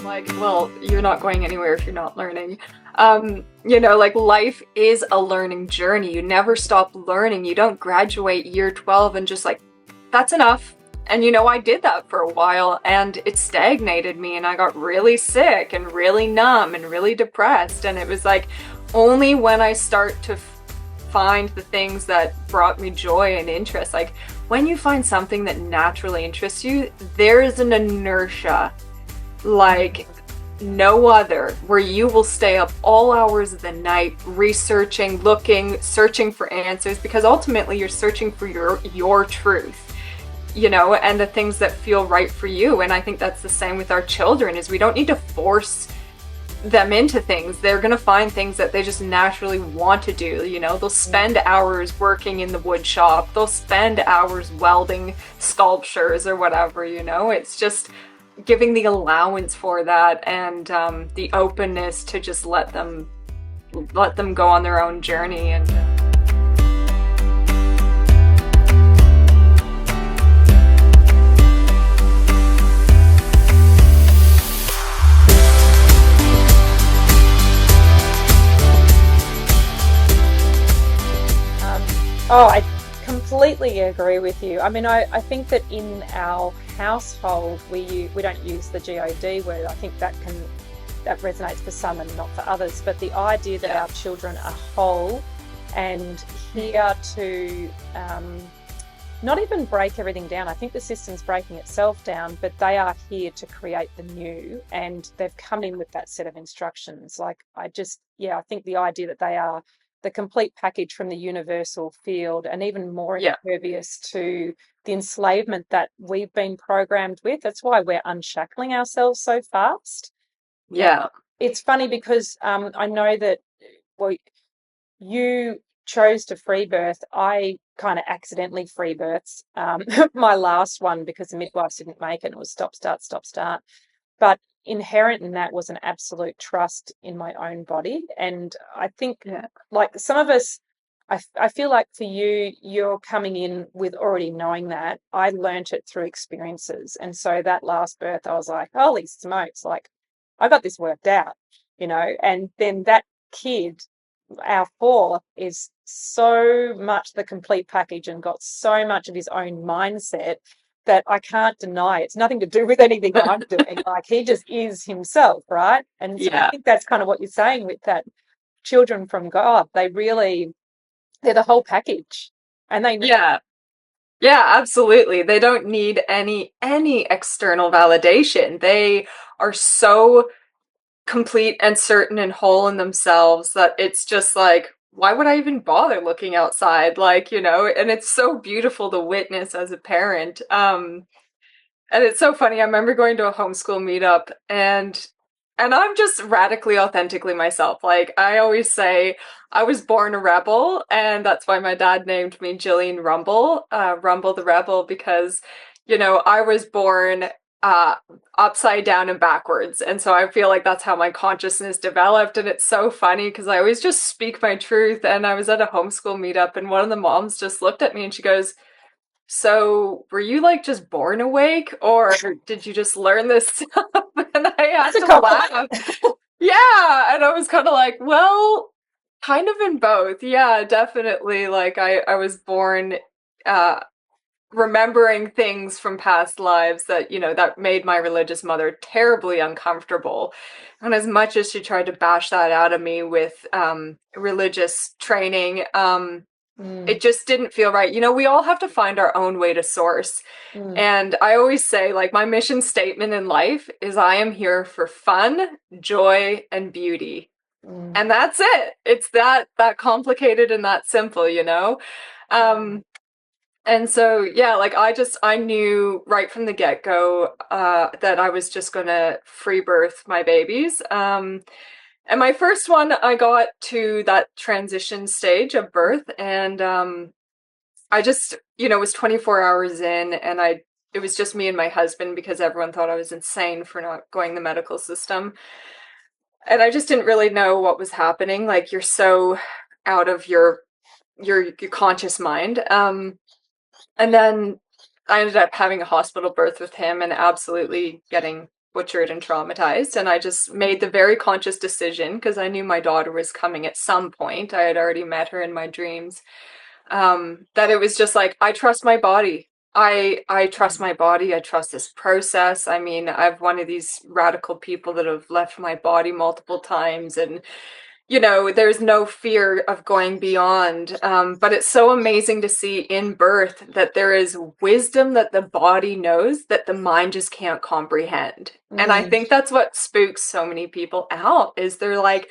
like, well, you're not going anywhere if you're not learning. Like life is a learning journey. You never stop learning. You don't graduate year 12 and just like, that's enough. And I did that for a while and it stagnated me and I got really sick and really numb and really depressed. And it was like only when I start to find the things that brought me joy and interest, like when you find something that naturally interests you, there is an inertia like no other, where you will stay up all hours of the night researching, looking, searching for answers, because ultimately you're searching for your truth, and the things that feel right for you. And I think that's the same with our children, is we don't need to force them into things. They're going to find things that they just naturally want to do. They'll spend hours working in the wood shop. They'll spend hours welding sculptures or whatever, It's just giving the allowance for that and the openness to just let them go on their own journey. And Oh, I completely agree with you. I mean, I think that in our household we don't use the God word. I think that resonates for some and not for others. But the idea that our children are whole and here to not even break everything down. I think the system's breaking itself down, but they are here to create the new, and they've come in with that set of instructions. Like I think the idea that they are the complete package from the universal field and even more impervious to the enslavement that we've been programmed with. That's why we're unshackling ourselves so fast. yeah. And it's funny because I know that, well, you chose to free birth. I kind of accidentally free births my last one because the midwives didn't make it. It was stop, start. But inherent in that was an absolute trust in my own body. And I think like some of us, I feel like for you, you're coming in with already knowing that. I learnt it through experiences. And so that last birth, I was like, holy smokes, like I got this worked out, and then that kid, our fourth, is so much the complete package and got so much of his own mindset that I can't deny. It's nothing to do with anything I'm doing. Like he just is himself, right? And so I think that's kind of what you're saying with that. Children from God, they're the whole package, and they Yeah, absolutely. They don't need any external validation. They are so complete and certain and whole in themselves that it's just like, why would I even bother looking outside? Like, and it's so beautiful to witness as a parent. And it's so funny. I remember going to a homeschool meetup and I'm just radically authentically myself. Like I always say, I was born a rebel, and that's why my dad named me Jillian Rumble the Rebel, because, I was born upside down and backwards. And so I feel like that's how my consciousness developed. And it's so funny because I always just speak my truth. And I was at a homeschool meetup and one of the moms just looked at me and she goes, so were you like just born awake or did you just learn this stuff? And I had to laugh. Yeah. And I was kind of like, well, kind of in both. Yeah, definitely. Like I was born remembering things from past lives that, that made my religious mother terribly uncomfortable. And as much as she tried to bash that out of me with religious training, it just didn't feel right. We all have to find our own way to source. And I always say, like, my mission statement in life is I am here for fun, joy, and beauty. And that's it. It's that complicated and that simple, And so, yeah, like I knew right from the get-go that I was just going to free birth my babies. And my first one, I got to that transition stage of birth and I just, was 24 hours in and it was just me and my husband because everyone thought I was insane for not going the medical system. And I just didn't really know what was happening. Like you're so out of your conscious mind. And then I ended up having a hospital birth with him and absolutely getting butchered and traumatized. And I just made the very conscious decision, because I knew my daughter was coming at some point. I had already met her in my dreams. That it was just like, I trust my body. I trust my body. I trust this process. I mean, I'm one of these radical people that have left my body multiple times, and there's no fear of going beyond. But it's so amazing to see in birth that there is wisdom that the body knows that the mind just can't comprehend. And I Mm, think that's what spooks so many people out, is they're like,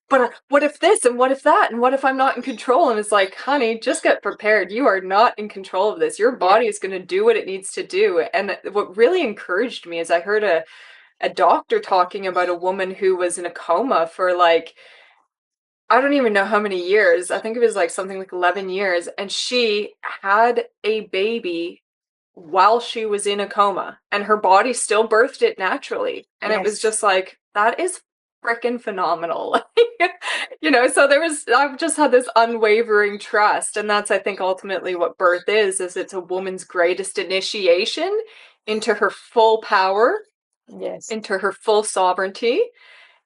but what if this and what if that and what if I'm not in control? And it's like, honey, just get prepared. You are not in control of this. Your yeah. body is going to do what it needs to do. And what really encouraged me is I heard a doctor talking about a woman who was in a coma for like, I don't even know how many years. I think it was like something like 11 years. And she had a baby while she was in a coma, and her body still birthed it naturally. And it was Yes. just like, that is freaking phenomenal. So I've just had this unwavering trust. And that's, I think, ultimately what birth is it's a woman's greatest initiation into her full power, Yes. into her full sovereignty.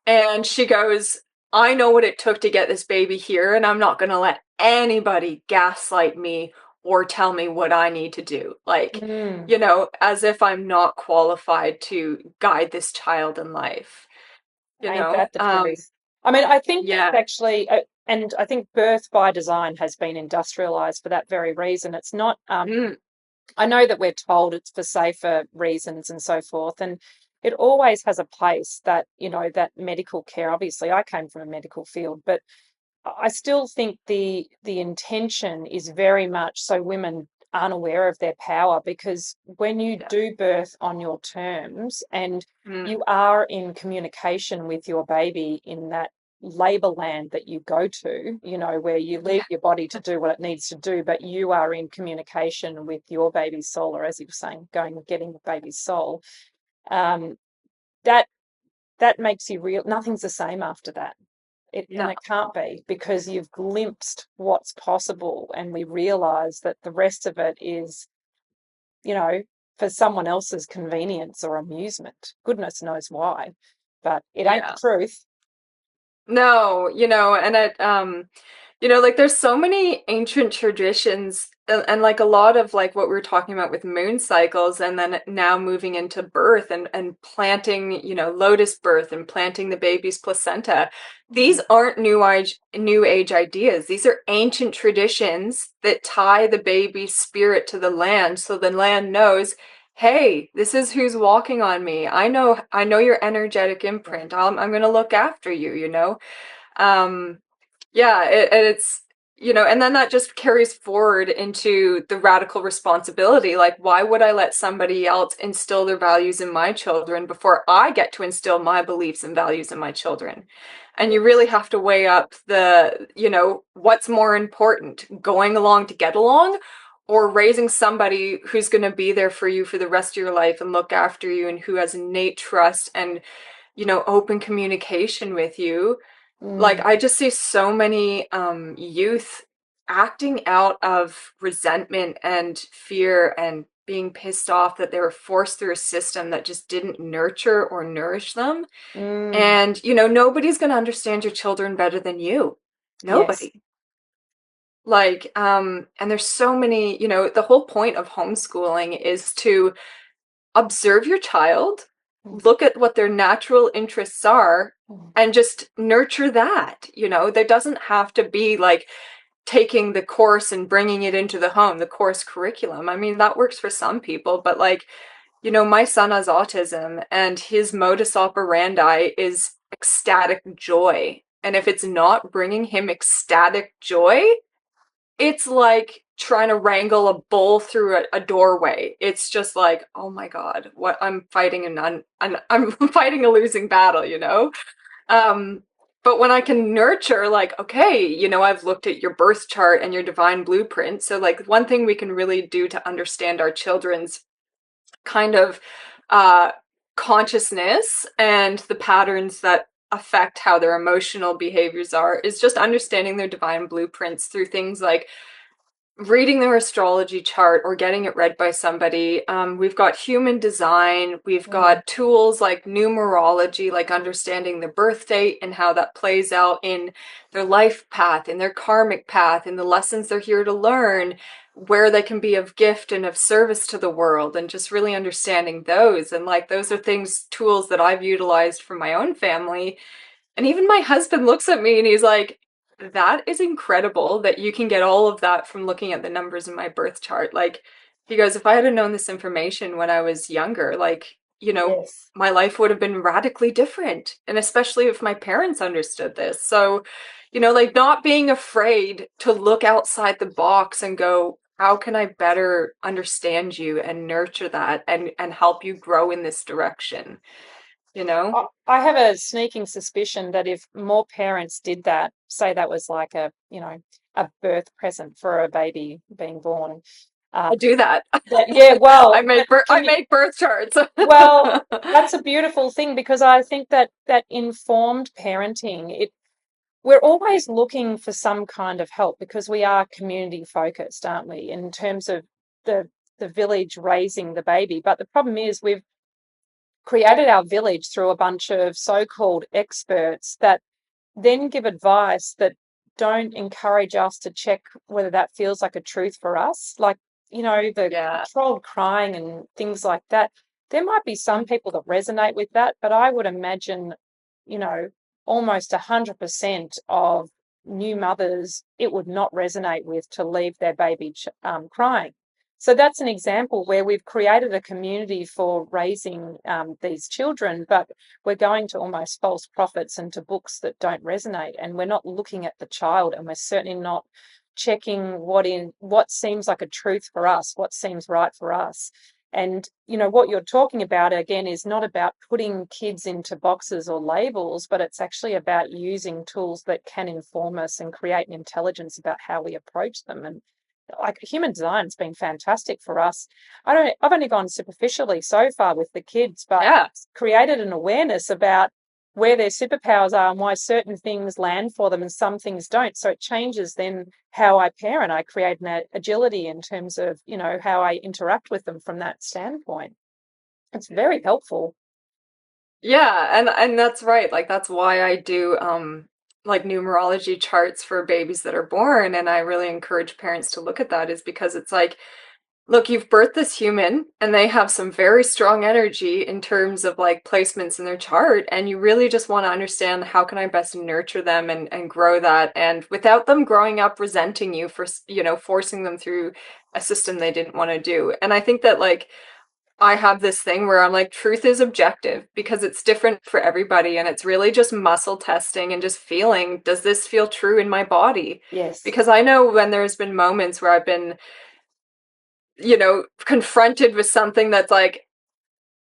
And she goes, I know what it took to get this baby here, and I'm not going to let anybody gaslight me or tell me what I need to do. Like, Mm. as if I'm not qualified to guide this child in life, you Ain't know? that the truth? I mean, I think it's Yeah. actually, and I think birth by design has been industrialized for that very reason. It's not, Mm, I know that we're told it's for safer reasons and so forth, and it always has a place that, that medical care. Obviously, I came from a medical field, but I still think the intention is very much so women aren't aware of their power, because when you yeah. do birth on your terms and Mm, you are in communication with your baby in that labor land that you go to, where you leave yeah. your body to do what it needs to do, but you are in communication with your baby's soul, or as you were saying, going and getting the baby's soul. Um, that that makes you real. Nothing's the same after that. And No. it can't be, because you've glimpsed what's possible, and we realize that the rest of it is, you know, for someone else's convenience or amusement. Goodness knows why, but it ain't the Yeah. truth. No, and like there's so many ancient traditions, and like a lot of like what we were talking about with moon cycles, and then now moving into birth and planting, lotus birth and planting the baby's placenta. These aren't new age ideas. These are ancient traditions that tie the baby's spirit to the land, so the land knows, hey, this is who's walking on me. I know your energetic Yeah. imprint. I'm going to look after you. Um, yeah, and then that just carries forward into the radical responsibility. Like, why would I let somebody else instill their values in my children before I get to instill my beliefs and values in my children? And you really Yes. have to weigh up what's more important, going along to get along, or raising somebody who's going to be there for you for the rest of your life and look after you, and who has innate trust and, open communication with you. Like, Mm, I just see so many youth acting out of resentment and fear and being pissed off that they were forced through a system that just didn't nurture or nourish them. mm, And nobody's going to understand your children better than you. yes. Nobody. Like, and there's so many, the whole point of homeschooling is to observe your child, Mm, look at what their natural interests are, mm, and just nurture that. There doesn't have to be like taking the course and bringing it into the home, the course curriculum. I mean, that works for some people, but like, my son has autism, and his modus operandi is ecstatic joy. And if it's not bringing him ecstatic joy, it's like trying to wrangle a bull through a doorway. It's just like, oh my God, what I'm fighting, and I'm fighting a losing battle. Um, but when I can nurture, like, okay, I've looked at your birth chart and your divine blueprint. So like one thing we can really do to understand our children's kind of uh consciousness and the patterns that affect how their emotional behaviors are is just understanding their divine blueprints through things like reading their astrology chart or getting it read by somebody. We've got human design. We've Mm, got tools like numerology, like understanding the birth date and how that plays out in their life path, in their karmic path, in the lessons they're here to learn, where they can be of gift and of service to the world, and just really understanding those. And like those are things, tools that I've utilized for my own family. And even my husband looks at me and he's like, that is incredible that you can get all of that from looking at the numbers in my birth chart. Like, he goes, if I had known this information when I was younger, like, yes. my life would have been radically different. And especially if my parents understood this. So, like not being afraid to look outside the box and go, how can I better understand you and nurture that and help you grow in this direction, you know? I have a sneaking suspicion that if more parents did that, say that was like a birth present for a baby being born, I do that. that, yeah, I well, make can I you, make birth charts. well, that's a beautiful thing because I think that informed parenting, we're always looking for some kind of help because we are community focused, aren't we, in terms of the village raising the baby. But the problem is we've created our village through a bunch of so-called experts that then give advice that don't encourage us to check whether that feels like a truth for us. Like, the Yeah. controlled crying and things like that. There might be some people that resonate with that, but I would imagine, you know, almost 100% of new mothers, it would not resonate with to leave their baby crying. So that's an example where we've created a community for raising these children, but we're going to almost false prophets and to books that don't resonate, and we're not looking at the child, and we're certainly not checking what seems like a truth for us, what seems right for us. And what you're talking about again is not about putting kids into boxes or labels, but it's actually about using tools that can inform us and create an intelligence about how we approach them. And like human design's been fantastic for us. I've only gone superficially so far with the kids, but Yeah. it's created an awareness about where their superpowers are and why certain things land for them and some things don't. So it changes then how I parent. I create an agility in terms of, how I interact with them from that standpoint. It's very helpful. Yeah, and that's right. Like that's why I do like numerology charts for babies that are born, and I really encourage parents to look at that is because it's like, look, you've birthed this human and they have some very strong energy in terms of like placements in their chart, and you really just want to understand how can I best nurture them and grow that, and without them growing up resenting you for, forcing them through a system they didn't want to do. And I think that like I have this thing where I'm like, truth is objective because it's different for everybody. And it's really just muscle testing and just feeling, does this feel true in my body? Yes. Because I know when there's been moments where I've been, confronted with something that's like,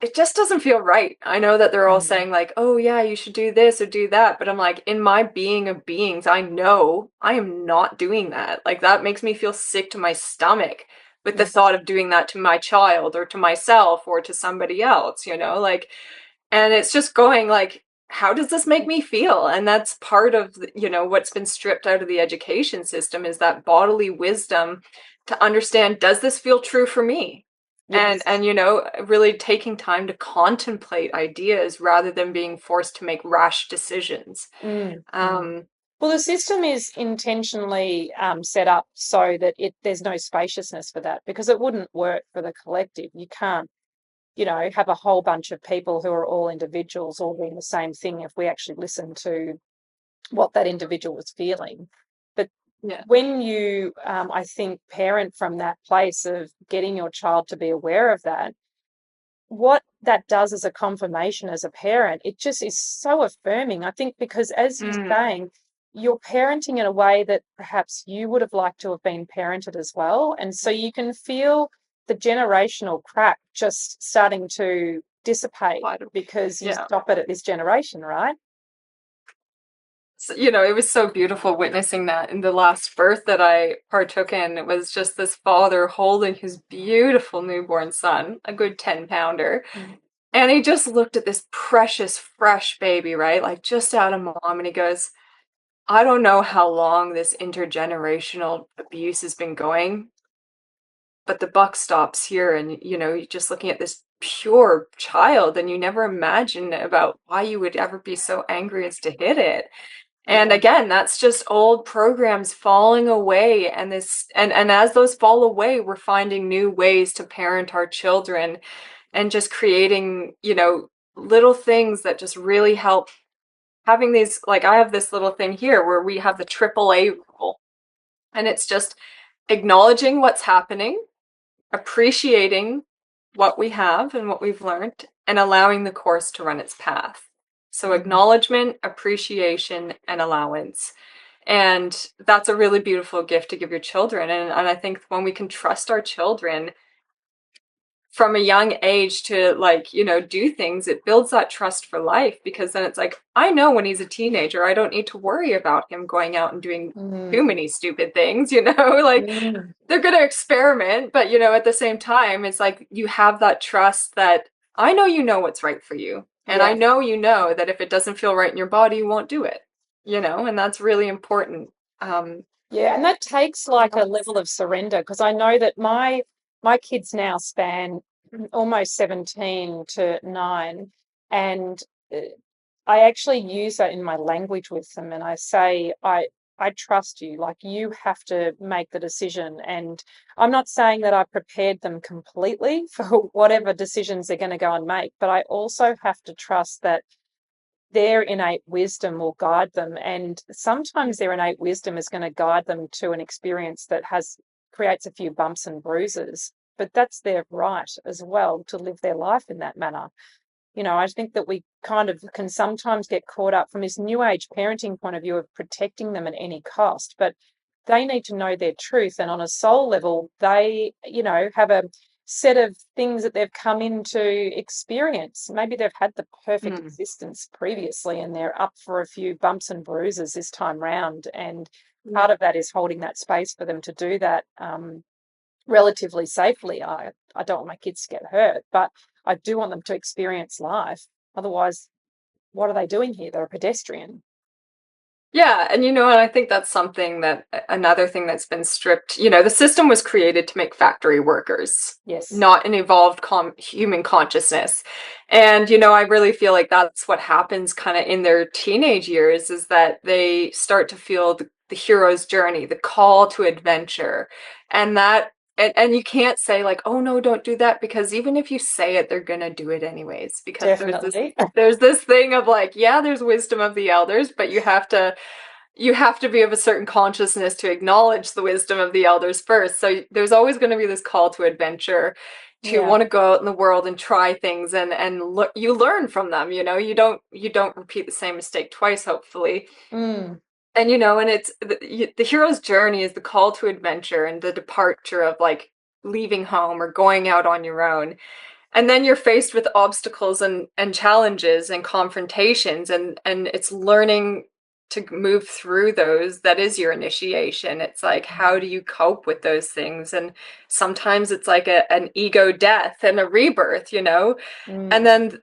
it just doesn't feel right. I know that they're all Mm. saying like, "Oh yeah, you should do this or do that," but I'm like, in my being of beings, I know I am not doing that. Like that makes me feel sick to my stomach with the Yes. thought of doing that to my child or to myself or to somebody else, like, and it's just going like, how does this make me feel? And that's part of, what's been stripped out of the education system is that bodily wisdom to understand, does this feel true for me? And Yes. really taking time to contemplate ideas rather than being forced to make rash decisions. Mm. Mm. Um, Well, the system is intentionally set up so that there's no spaciousness for that because it wouldn't work for the collective. You can't, have a whole bunch of people who are all individuals all doing the same thing if we actually listen to what that individual was feeling. But yeah. when you, I think, parent from that place of getting your child to be aware of that, what that does as a confirmation as a parent, it just is so affirming. I think because, as you're Mm, saying, you're parenting in a way that perhaps you would have liked to have been parented as well. And so you can feel the generational crack just starting to dissipate quite because you yeah. stop it at this generation, right? So, it was so beautiful witnessing that in the last birth that I partook in. It was just this father holding his beautiful newborn son, a good 10-pounder. Mm. And he just looked at this precious, fresh baby, right? Like just out of mom. And he goes, I don't know how long this intergenerational abuse has been going, but the buck stops here. And, you're just looking at this pure child, and you never imagine about why you would ever be so angry as to hit it. And Yeah. again, that's just old programs falling away. And as those fall away, we're finding new ways to parent our children and just creating, little things that just really help. Having these, like, I have this little thing here where we have the AAA rule, and it's just acknowledging what's happening, appreciating what we have and what we've learned, and allowing the course to run its path. So Mm. acknowledgement, appreciation, and allowance. And that's a really beautiful gift to give your children. And I think when we can trust our children from a young age to, like, do things, it builds that trust for life, because then it's like, I know when he's a teenager, I don't need to worry about him going out and doing too Mm. many stupid things, like Mm. they're going to experiment, but at the same time, it's like you have that trust that I know what's right for you. And I Yeah. know that if it doesn't feel right in your body, you won't do it, and that's really important. Yeah, and that takes like a level of surrender, because I know that my kids now span almost 17 to 9, and uh, I actually use that in my language with them, and I say I trust you, like you have to make the decision. And I'm not saying that I prepared them completely for whatever decisions they're going to go and make, but I also have to trust that their innate wisdom will guide them. And sometimes their innate wisdom is going to guide them to an experience that creates a few bumps and bruises. But that's their right as well to live their life in that manner. I think that we kind of can sometimes get caught up from this new age parenting point of view of protecting them at any cost. But they need to know their truth. And on a soul level, they, have a set of things that they've come into experience. Maybe they've had the perfect Mm. existence previously and they're up for a few bumps and bruises this time round. And part of that is holding that space for them to do that relatively safely. I don't want my kids to get hurt, but I do want them to experience life. Otherwise, what are they doing here? They're a pedestrian. Yeah, and I think that's something that another thing that's been stripped. The system was created to make factory workers, Yes, not an evolved human consciousness. And I really feel like that's what happens kind of in their teenage years, is that they start to feel the hero's journey, the call to adventure. And and you can't say like, oh no, don't do that, because even if you say it, they're gonna do it anyways. Because definitely. there's this thing of like, yeah, there's wisdom of the elders, but you have to be of a certain consciousness to acknowledge the wisdom of the elders first. So there's always going to be this call to adventure, to Yeah. want to go out in the world and try things, and look, you learn from them. You don't repeat the same mistake twice, hopefully. Mm. And it's the hero's journey is the call to adventure and the departure of, like, leaving home or going out on your own. And then you're faced with obstacles and challenges and confrontations, and it's learning to move through those. That is your initiation. It's like, how do you cope with those things? And sometimes it's like an ego death and a rebirth. And Mm. then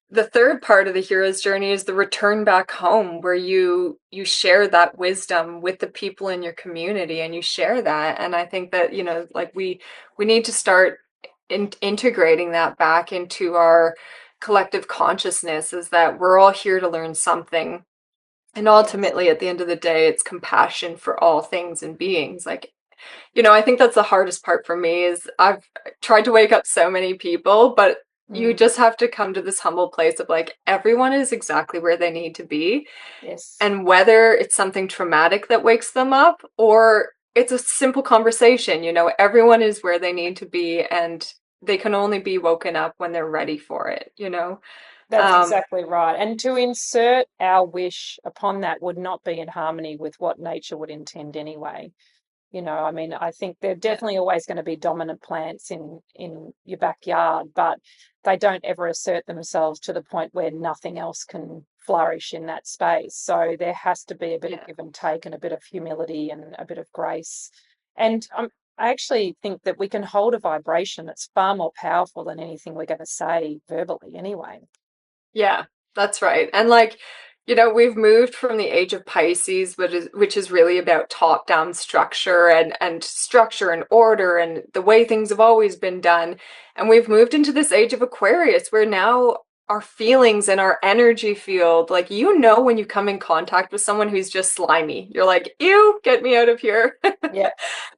the third part of the hero's journey is the return back home, where you share that wisdom with the people in your community, and you share that. And I think that, like, we need to start integrating that back into our collective consciousness, is that we're all here to learn something. And Yes. ultimately, at the end of the day, it's compassion for all things and beings. Like, I think that's the hardest part for me, is I've tried to wake up so many people, but you Mm. just have to come to this humble place of, like, everyone is exactly where they need to be. Yes. And whether it's something traumatic that wakes them up, or it's a simple conversation, everyone is where they need to be, and they can only be woken up when they're ready for it. That's Um, exactly right. And to insert our wish upon that would not be in harmony with what nature would intend anyway. I mean, I think there are yeah, definitely always going to be dominant plants in your backyard, but they don't ever assert themselves to the point where nothing else can flourish in that space. So there has to be a bit of yeah. give and take and a bit of humility and a bit of grace. And I actually think that we can hold a vibration that's far more powerful than anything we're going to say verbally anyway. Yeah, that's right. And, like, We've moved from the age of Pisces, which is really about top-down structure and structure and order and the way things have always been done. And we've moved into this age of Aquarius where now our feelings and our energy field, like when you come in contact with someone who's just slimy, you're like, ew, get me out of here. Yeah.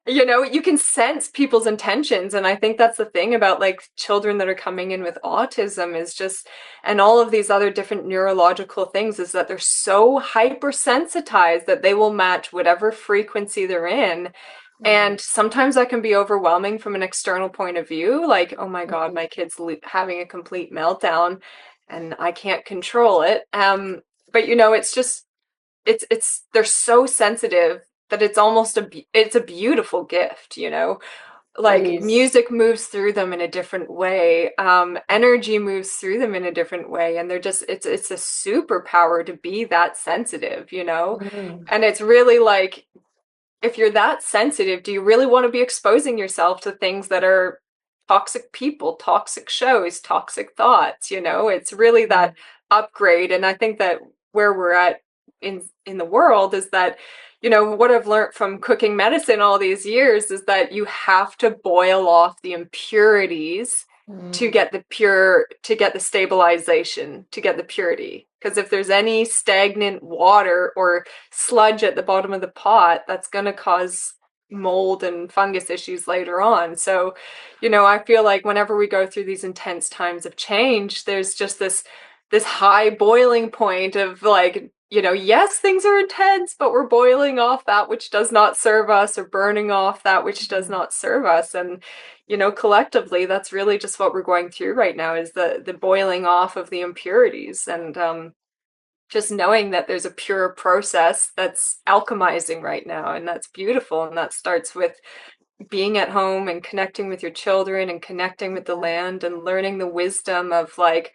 You can sense people's intentions. And I think that's the thing about like children that are coming in with autism is just, and all of these other different neurological things, is that they're so hypersensitized that they will match whatever frequency they're in. Mm, And sometimes that can be overwhelming from an external point of view. Like, oh my God, mm, my kid's having a complete meltdown and I can't control it. But it's just, they're so sensitive that it's almost it's a beautiful gift. it Like is. music moves through them in a different way, energy moves through them in a different way, and it's a superpower to be that sensitive. Mm, And it's really like, if you're that sensitive, do you really want to be exposing yourself to things that are toxic people, toxic shows, toxic thoughts? It's really mm, that upgrade. And I think that where we're at in the world is that, what I've learned from cooking medicine all these years is that you have to boil off the impurities mm, to get the stabilization, to get the purity. Because if there's any stagnant water or sludge at the bottom of the pot, that's going to cause mold and fungus issues later on. So, I feel like whenever we go through these intense times of change, there's just this high boiling point of like, yes, things are intense, but we're boiling off that which does not serve us or burning off that which does mm. not serve us. And, collectively, that's really just what we're going through right now, is the boiling off of the impurities. And just knowing that there's a pure process that's alchemizing right now, and that's beautiful. And that starts with being at home and connecting with your children and connecting with the Yeah. land and learning the wisdom of like,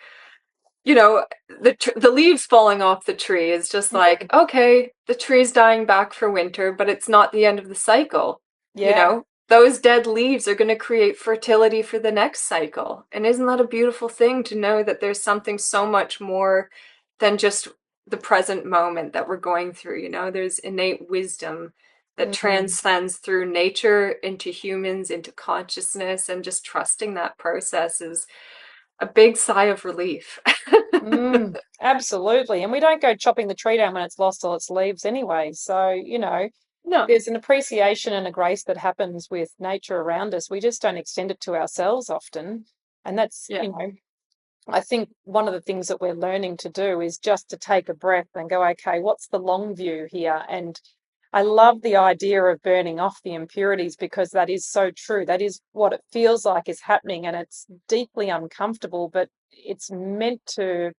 you know, the leaves falling off the tree is just like, Mm. okay, the tree's dying back for winter, but it's not the end of the cycle. Yeah. Those dead leaves are going to create fertility for the next cycle. And isn't that a beautiful thing to know that there's something so much more than just the present moment that we're going through? There's innate wisdom that Mm. transcends through nature into humans, into consciousness, and just trusting that process is a big sigh of relief. Mm. Absolutely. And we don't go chopping the tree down when it's lost all its leaves anyway. So, No. there's an appreciation and a grace that happens with nature around us. We just don't extend it to ourselves often. And that's, Yeah. I think one of the things that we're learning to do is just to take a breath and go, okay, what's the long view here? And I love the idea of burning off the impurities because that is so true. That is what it feels like is happening, and it's deeply uncomfortable, but it's meant to,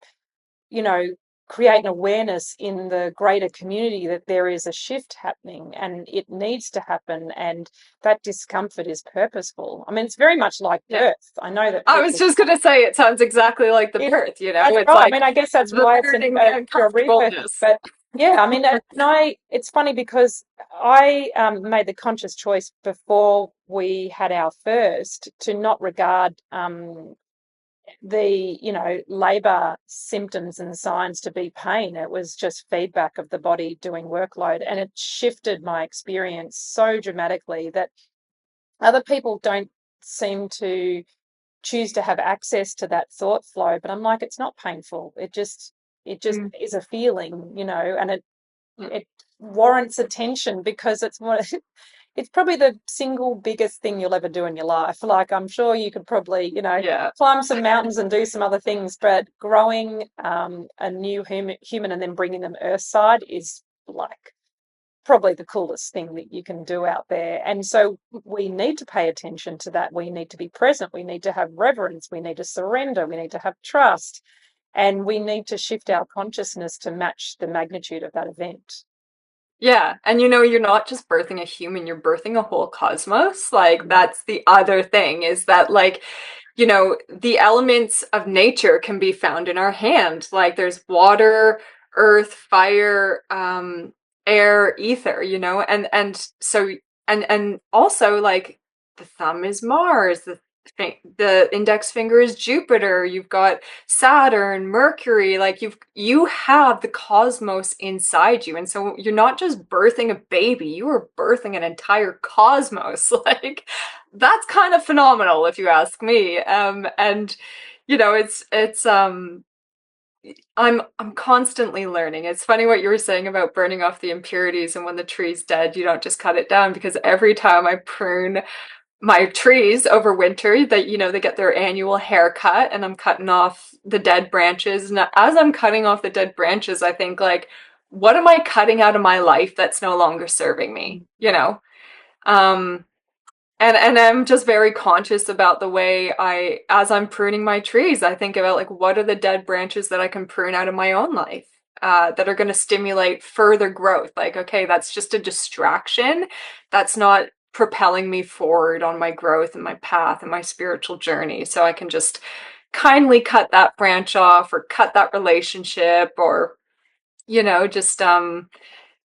you know, create an awareness in the greater community that there is a shift happening and it needs to happen. And that discomfort is purposeful. I mean, it's very much like Yeah. birth. I know that I was people, just gonna say it sounds exactly like the it, birth. that's It's right. I like mean, I guess that's the why it's learning a the pure rebirth. uncomfortableness. But yeah, I mean, it's funny because I made the conscious choice before we had our first to not regard the labor symptoms and signs to be pain. It was just feedback of the body doing workload, and it shifted my experience so dramatically that other people don't seem to choose to have access to that thought flow. But I'm like, it's not painful, it just Mm, is a feeling, and it mm. it warrants attention because it's what it's probably the single biggest thing you'll ever do in your life. Like, I'm sure you could probably, Yeah. climb some mountains and do some other things, but growing a new human and then bringing them earthside is like probably the coolest thing that you can do out there. And so we need to pay attention to that. We need to be present. We need to have reverence. We need to surrender. We need to have trust. And we need to shift our consciousness to match the magnitude of that event. Yeah. And you're not just birthing a human, you're birthing a whole cosmos. Like, Mm, that's the other thing, is that like, the elements of nature can be found in our hand. Like there's water, earth, fire, air, ether, and so and also like the thumb is Mars, the the index finger is Jupiter, you've got Saturn, Mercury, like you have the cosmos inside you. And so you're not just birthing a baby, you are birthing an entire cosmos. Like that's kind of phenomenal if you ask me. And it's I'm constantly learning. It's funny what you were saying about burning off the impurities, and when the tree's dead, you don't just cut it down, because every time I prune my trees over winter, that they get their annual haircut, and I'm cutting off the dead branches. And as I'm cutting off the dead branches, I think, like, what am I cutting out of my life that's no longer serving me? Um and I'm just very conscious about the way as I'm pruning my trees, I think about, like, what are the dead branches that I can prune out of my own life, that are going to stimulate further growth. Like, okay, that's just a distraction. That's not propelling me forward on my growth and my path and my spiritual journey. So I can just kindly cut that branch off, or cut that relationship, or, just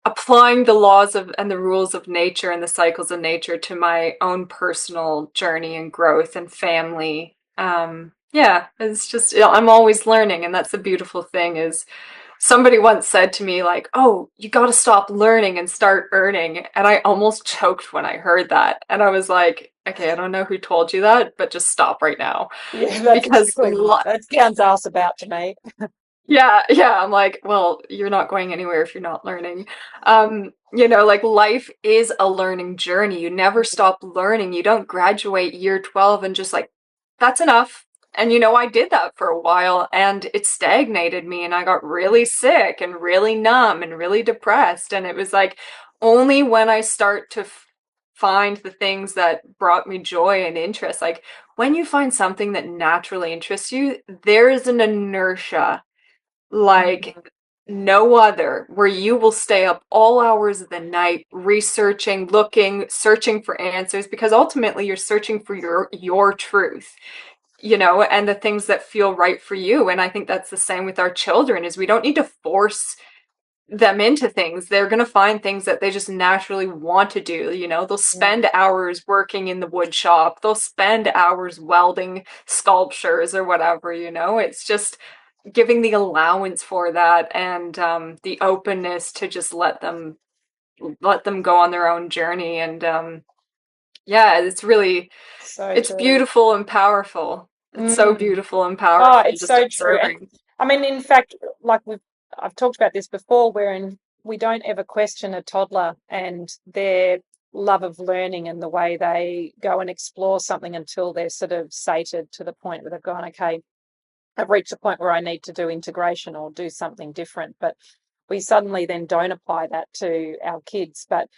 applying the laws of and the rules of nature and the cycles of nature to my own personal journey and growth and family. Yeah, it's just, I'm always learning, and that's the beautiful thing. Is somebody once said to me, like, "Oh, you got to stop learning and start earning." And I almost choked when I heard that. And I was like, "Okay, I don't know who told you that, but just stop right now." Yeah, that's Because exactly right. That sounds us about to me. yeah, yeah. I'm like, well, you're not going anywhere if you're not learning. Like, life is a learning journey. You never stop learning. You don't graduate year 12 and just, like, that's enough. And I did that for a while, and it stagnated me, and I got really sick and really numb and really depressed. And it was like only when I start to find the things that brought me joy and interest, like when you find something that naturally interests you, there is an inertia like Mhm. no other, where you will stay up all hours of the night researching, looking, searching for answers, because ultimately you're searching for your truth, and the things that feel right for you. And I think that's the same with our children. Is we don't need to force them into things. They're going to find things that they just naturally want to do. They'll spend hours working in the wood shop, they'll spend hours welding sculptures or whatever. It's just giving the allowance for that, and the openness to just let them go on their own journey. And yeah, So it's true. beautiful and powerful. It's so Mm. beautiful and Oh, powerful, it's just so true. And observing. I mean, in fact, like I've talked about this before, wherein we don't ever question a toddler and their love of learning and the way they go and explore something until they're sort of sated to the point where they've gone, okay, I've reached a point where I need to do integration or do something different. But we suddenly then don't apply that to our kids. But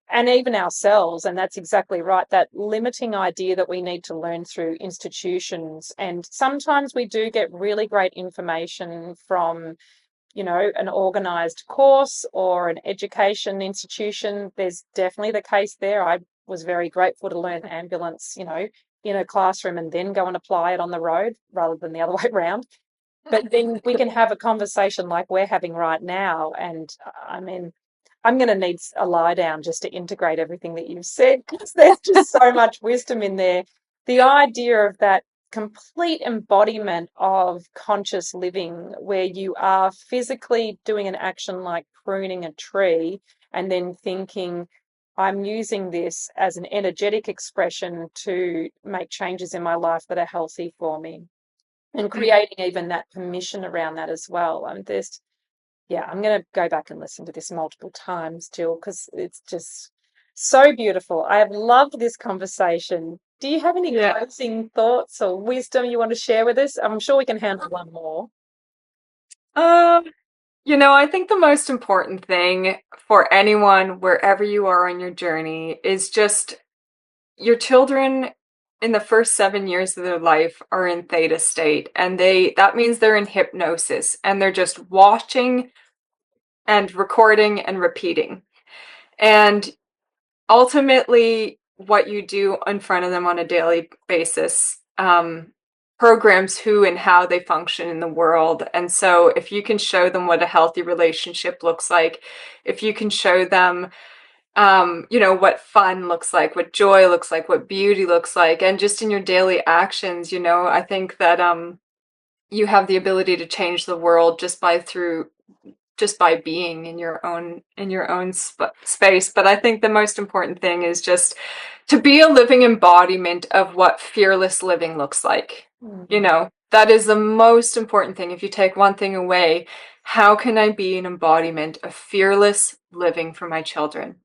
and even ourselves, and that's exactly right, that limiting idea that we need to learn through institutions. And sometimes we do get really great information from, an organized course or an education institution. There's definitely the case there. I was very grateful to learn ambulance, in a classroom and then go and apply it on the road rather than the other way around. But then we can have a conversation like we're having right now. And I mean, I'm going to need a lie down just to integrate everything that you've said, because there's just so much wisdom in there. The idea of that complete embodiment of conscious living, where you are physically doing an action like pruning a tree and then thinking, I'm using this as an energetic expression to make changes in my life that are healthy for me, and creating even that permission around that as well. And yeah, I'm going to go back and listen to this multiple times, Jill, because it's just so beautiful. I have loved this conversation. Do you have any Yeah. closing thoughts or wisdom you want to share with us? I'm sure we can handle one more. um I think the most important thing for anyone, wherever you are on your journey, is just your children in the first 7 years of their life are in theta state, and that means they're in hypnosis, and they're just watching and recording and repeating. And ultimately, what you do in front of them on a daily basis programs who and how they function in the world. And so if you can show them what a healthy relationship looks like, if you can show them what fun looks like, what joy looks like, what beauty looks like, and just in your daily actions, I think that you have the ability to change the world just by being in your own space. But I think the most important thing is just to be a living embodiment of what fearless living looks like. That is the most important thing. If you take one thing away, how can I be an embodiment of fearless living for my children?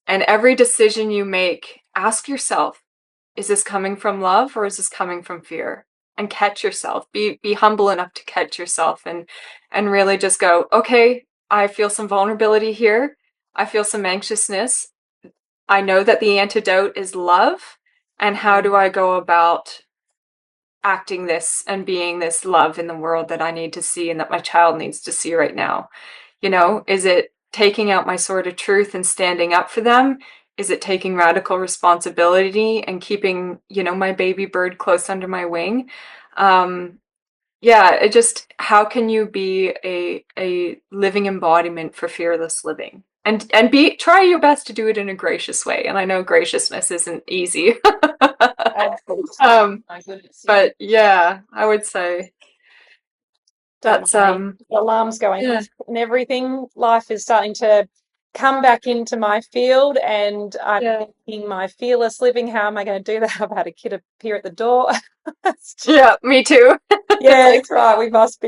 And every decision you make, ask yourself, is this coming from love or is this coming from fear? And catch yourself. Be humble enough to catch yourself and really just go, okay, I feel some vulnerability here. I feel some anxiousness. I know that the antidote is love. And how do I go about acting this and being this love in the world that I need to see and that my child needs to see right now? Is it taking out my sword of truth and standing up for them? Is it taking radical responsibility and keeping, my baby bird close under my wing? How can you be a living embodiment for fearless living? And try your best to do it in a gracious way. And I know graciousness isn't easy. My goodness. But yeah, I would say that's the alarm's going off and everything. Life is starting to come back into my field, and I'm thinking my fearless living. How am I going to do that? I've had a kid appear at the door. Yeah, me too. Yeah, that's right. We must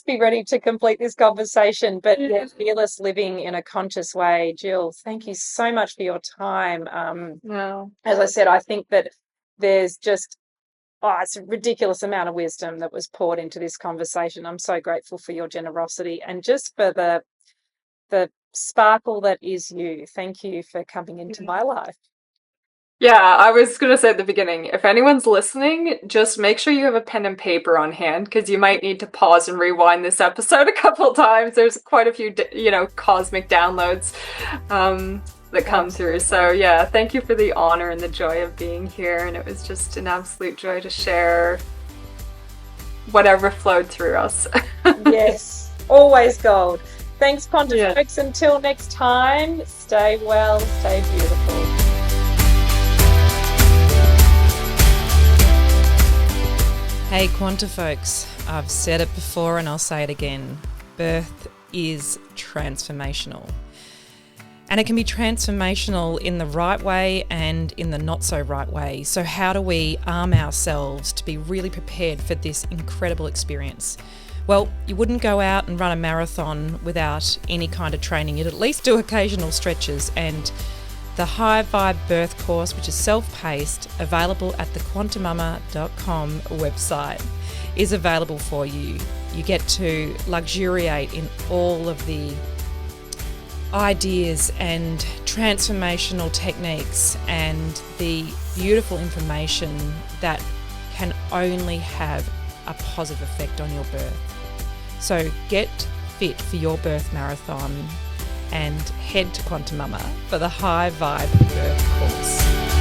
be ready to complete this conversation. But fearless living in a conscious way. Jill, thank you so much for your time. No. As I said, I think that there's just it's a ridiculous amount of wisdom that was poured into this conversation. I'm so grateful for your generosity and just for the sparkle that is you. Thank you for coming into my life. Yeah, I was going to say at the beginning, if anyone's listening, just make sure you have a pen and paper on hand because you might need to pause and rewind this episode a couple times. There's quite a few, cosmic downloads that come through. So yeah, thank you for the honor and the joy of being here. And it was just an absolute joy to share whatever flowed through us. Yes, always gold. Thanks, QuantiFolks. Until next time, stay well, stay beautiful. Hey QuantiFolks, I've said it before and I'll say it again. Birth is transformational. And it can be transformational in the right way and in the not so right way. So how do we arm ourselves to be really prepared for this incredible experience? Well, you wouldn't go out and run a marathon without any kind of training. You'd at least do occasional stretches, and the High Vibe Birth course, which is self-paced, available at the QuantiMama.com website, is available for you. You get to luxuriate in all of the ideas and transformational techniques and the beautiful information that can only have a positive effect on your birth. So get fit for your birth marathon and head to QuantiMama for the High Vibe Birth course.